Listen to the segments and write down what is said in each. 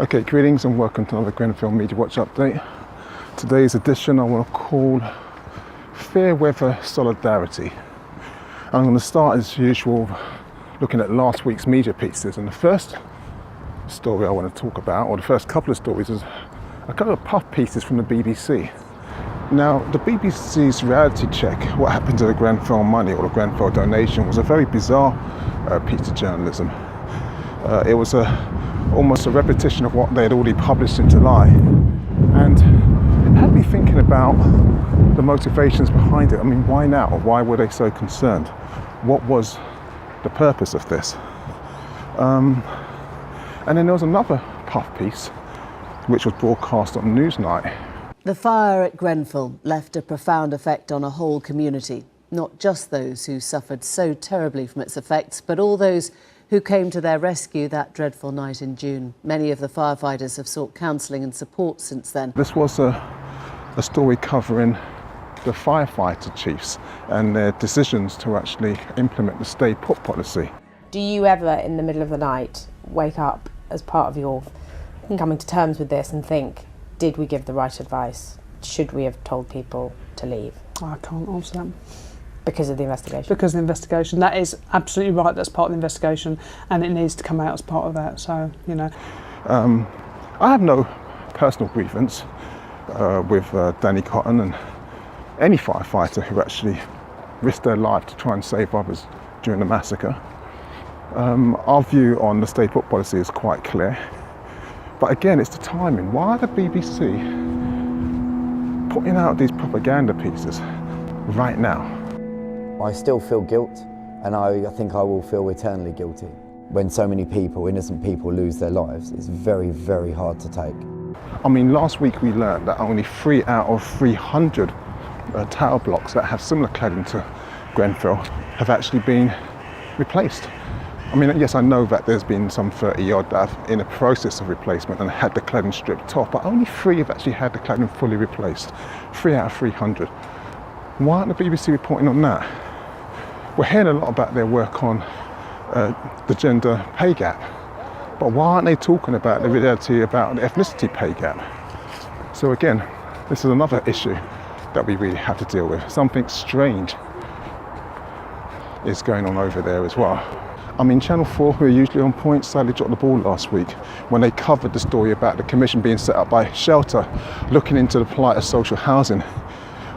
Okay, greetings and welcome to another Grenfell MediaWatch update. Today's edition I want to call Fair Weather Solidarity. I'm going to start as usual looking at last week's media pieces, and the first story I want to talk about, or the first couple of stories, is a couple of puff pieces from the BBC. Now, the BBC's reality check, what happened to the Grenfell money or the Grenfell donation, was a very bizarre piece of journalism. It was almost a repetition of what they had already published in July, and it had me thinking about the motivations behind it. I mean, why now? Why were they so concerned? What was the purpose of this? And then there was another puff piece which was broadcast on Newsnight. The fire at Grenfell left a profound effect on a whole community, not just those who suffered so terribly from its effects, but all those who came to their rescue that dreadful night in June. Many of the firefighters have sought counselling and support since then. This was a story covering the firefighter chiefs and their decisions to actually implement the stay put policy. Do you ever, in the middle of the night, wake up as part of your coming to terms with this and think, did we give the right advice? Should we have told people to leave? I can't answer that. Because of the investigation? Because of the investigation. That is absolutely right, that's part of the investigation, and it needs to come out as part of that, so, you know. I have no personal grievance with Danny Cotton and any firefighter who actually risked their life to try and save others during the massacre. Our view on the stay put policy is quite clear. But again, it's the timing. Why are the BBC putting out these propaganda pieces right now? I still feel guilt, and I think I will feel eternally guilty. When so many people, innocent people, lose their lives, it's very, very hard to take. I mean, last week we learned that only 3 out of 300 tower blocks that have similar cladding to Grenfell have actually been replaced. I mean, yes, I know that there's been some 30 odd that are in a process of replacement and had the cladding stripped off, but only 3 have actually had the cladding fully replaced. 3 out of 300. Why aren't the BBC reporting on that? We're hearing a lot about their work on the gender pay gap, but why aren't they talking about the reality about the ethnicity pay gap? So again, this is another issue that we really have to deal with. Something strange is going on over there as well. I mean, Channel 4, who are usually on point, sadly dropped the ball last week when they covered the story about the commission being set up by Shelter, looking into the plight of social housing.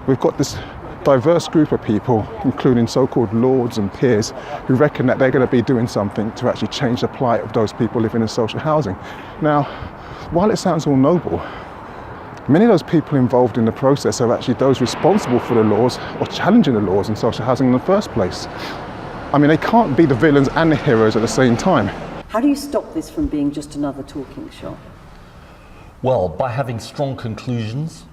We've got this diverse group of people, including so-called lords and peers, who reckon that they're going to be doing something to actually change the plight of those people living in social housing. Now, while it sounds all noble, many of those people involved in the process are actually those responsible for the laws or challenging the laws in social housing in the first place. I mean, they can't be the villains and the heroes at the same time. How do you stop this from being just another talking shop? Well, by having strong conclusions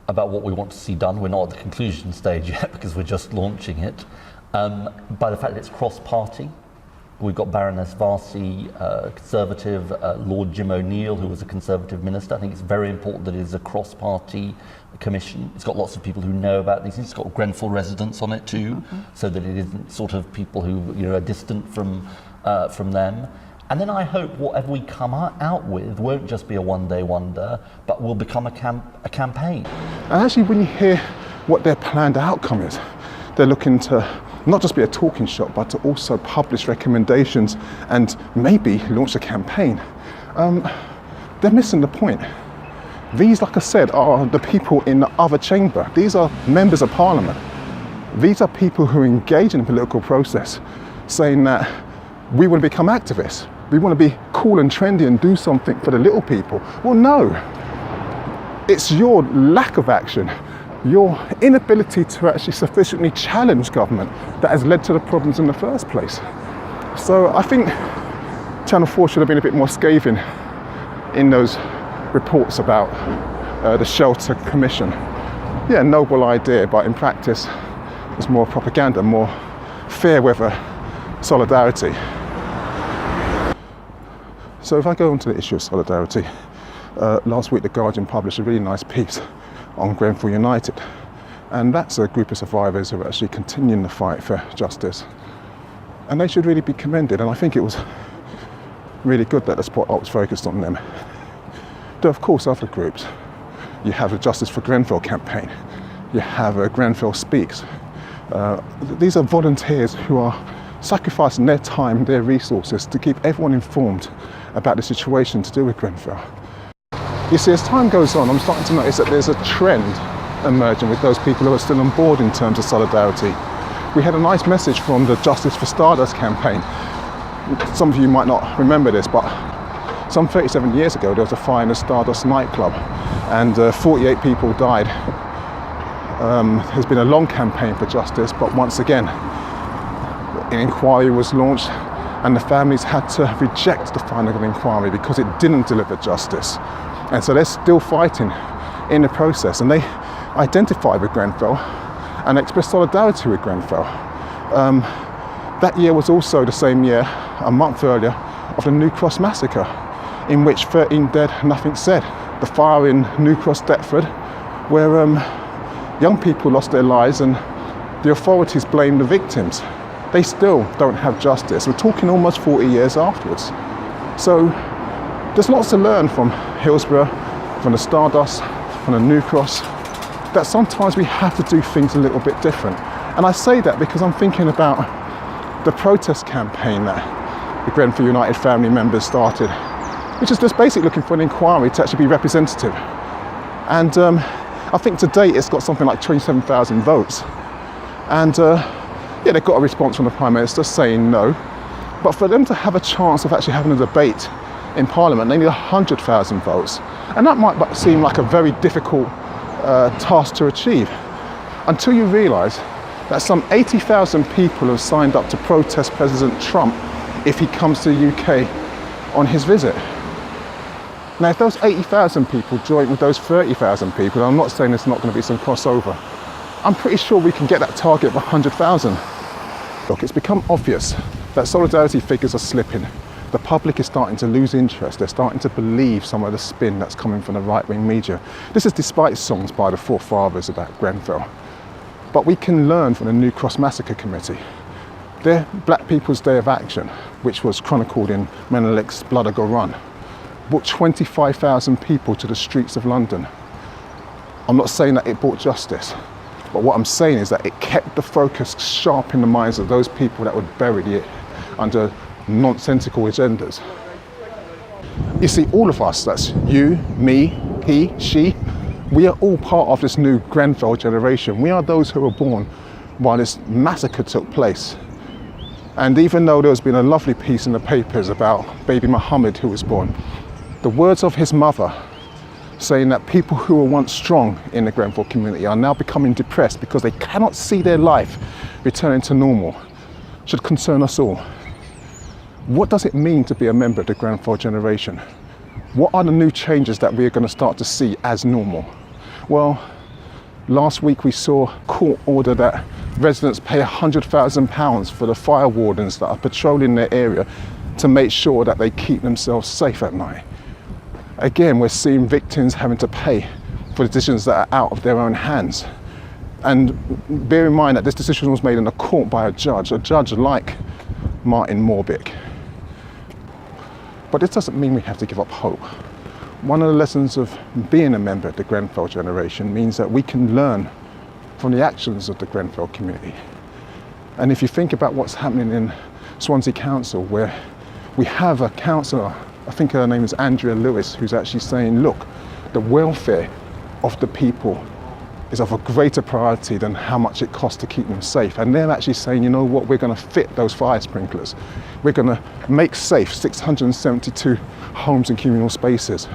about what we want to see done. We're not at the conclusion stage yet because we're just launching it. By the fact that it's cross-party. We've got Baroness Varsi, Conservative, Lord Jim O'Neill, who was a Conservative minister. I think it's very important that it is a cross-party commission. It's got lots of people who know about these things. It's got Grenfell residents on it too, so that it isn't sort of people who are distant from them. And then I hope whatever we come out with won't just be a one-day wonder, but will become a campaign. And actually, when you hear what their planned outcome is, they're looking to not just be a talking shop, but to also publish recommendations and maybe launch a campaign. They're missing the point. These, like I said, are the people in the other chamber. These are members of parliament. These are people who engage in the political process, saying that we want to become activists. We want to be cool and trendy and do something for the little people. Well, no. It's your lack of action, your inability to actually sufficiently challenge government that has led to the problems in the first place. So I think Channel 4 should have been a bit more scathing in those reports about the Shelter Commission. Yeah, noble idea, but in practice it's more propaganda, more fair weather solidarity. So if I go on to the issue of solidarity, last week The Guardian published a really nice piece on Grenfell United, and that's a group of survivors who are actually continuing the fight for justice, and they should really be commended. And I think it was really good that the spotlight was focused on them. There are of course other groups. You have the Justice for Grenfell campaign. You have Grenfell Speaks. These are volunteers who are sacrificing their time, their resources to keep everyone informed about the situation to do with Grenfell. You see, as time goes on, I'm starting to notice that there's a trend emerging with those people who are still on board in terms of solidarity. We had a nice message from the Justice for Stardust campaign. Some of you might not remember this, but some 37 years ago there was a fire in the Stardust nightclub and 48 people died. There's been a long campaign for justice, but once again an inquiry was launched and the families had to reject the finding of the inquiry because it didn't deliver justice. And so they're still fighting in the process, and they identify with Grenfell and express solidarity with Grenfell. That year was also the same year, a month earlier, of the New Cross massacre, in which 13 dead, nothing said. The fire in New Cross, Deptford, where young people lost their lives and the authorities blamed the victims. They still don't have justice. We're talking almost 40 years afterwards. So there's lots to learn from Hillsborough, from the Stardust, from the New Cross, that sometimes we have to do things a little bit different. And I say that because I'm thinking about the protest campaign that the Grenfell United family members started, which is just basically looking for an inquiry to actually be representative. And I think to date it's got something like 27,000 votes. And yeah, they've got a response from the Prime Minister saying no. But for them to have a chance of actually having a debate in Parliament, they need 100,000 votes. And that might seem like a very difficult task to achieve, until you realise that some 80,000 people have signed up to protest President Trump if he comes to the UK on his visit. Now, if those 80,000 people join with those 30,000 people, I'm not saying there's not going to be some crossover, I'm pretty sure we can get that target of 100,000. Look, it's become obvious that solidarity figures are slipping. The public is starting to lose interest. They're starting to believe some of the spin that's coming from the right-wing media. This is despite songs by the forefathers about Grenfell. But we can learn from the New Cross Massacre Committee. Their Black People's Day of Action, which was chronicled in Menelik's Blood Go Run, brought 25,000 people to the streets of London. I'm not saying that it brought justice, but what I'm saying is that it kept the focus sharp in the minds of those people that were buried it under nonsensical agendas. You see, all of us, that's you, me, he, she, we are all part of this new Grenfell generation. We are those who were born while this massacre took place. And even though there's been a lovely piece in the papers about baby Muhammad who was born, the words of his mother saying that people who were once strong in the Grenfell community are now becoming depressed because they cannot see their life returning to normal should concern us all. What does it mean to be a member of the Grenfell generation? What are the new changes that we're going to start to see as normal? Well, last week we saw a court order that residents pay £100,000 for the fire wardens that are patrolling their area to make sure that they keep themselves safe at night. Again, we're seeing victims having to pay for decisions that are out of their own hands. And bear in mind that this decision was made in a court by a judge like Martin Morbick. But this doesn't mean we have to give up hope. One of the lessons of being a member of the Grenfell generation means that we can learn from the actions of the Grenfell community. And if you think about what's happening in Swansea Council, where we have a councillor, I think her name is Andrea Lewis, who's actually saying, look, the welfare of the people is of a greater priority than how much it costs to keep them safe. And they're actually saying, you know what, we're going to fit those fire sprinklers. We're going to make safe 672 homes and communal spaces.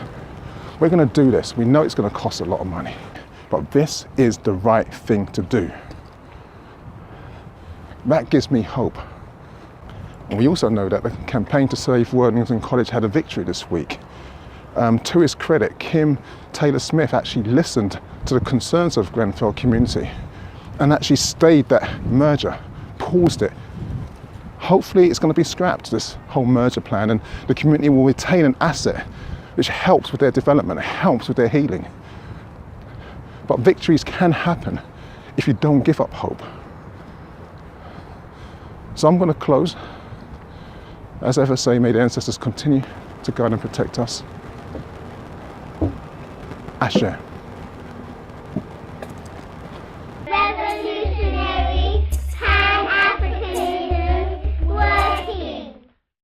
We're going to do this. We know it's going to cost a lot of money, but this is the right thing to do. That gives me hope. And we also know that the campaign to save Worthington College had a victory this week. To his credit, Kim Taylor-Smith actually listened to the concerns of Grenfell community and actually stayed that merger, paused it. Hopefully it's going to be scrapped, this whole merger plan, and the community will retain an asset which helps with their development, helps with their healing. But victories can happen if you don't give up hope. So I'm going to close. As ever say, may the ancestors continue to guide and protect us. Ashe. Revolution.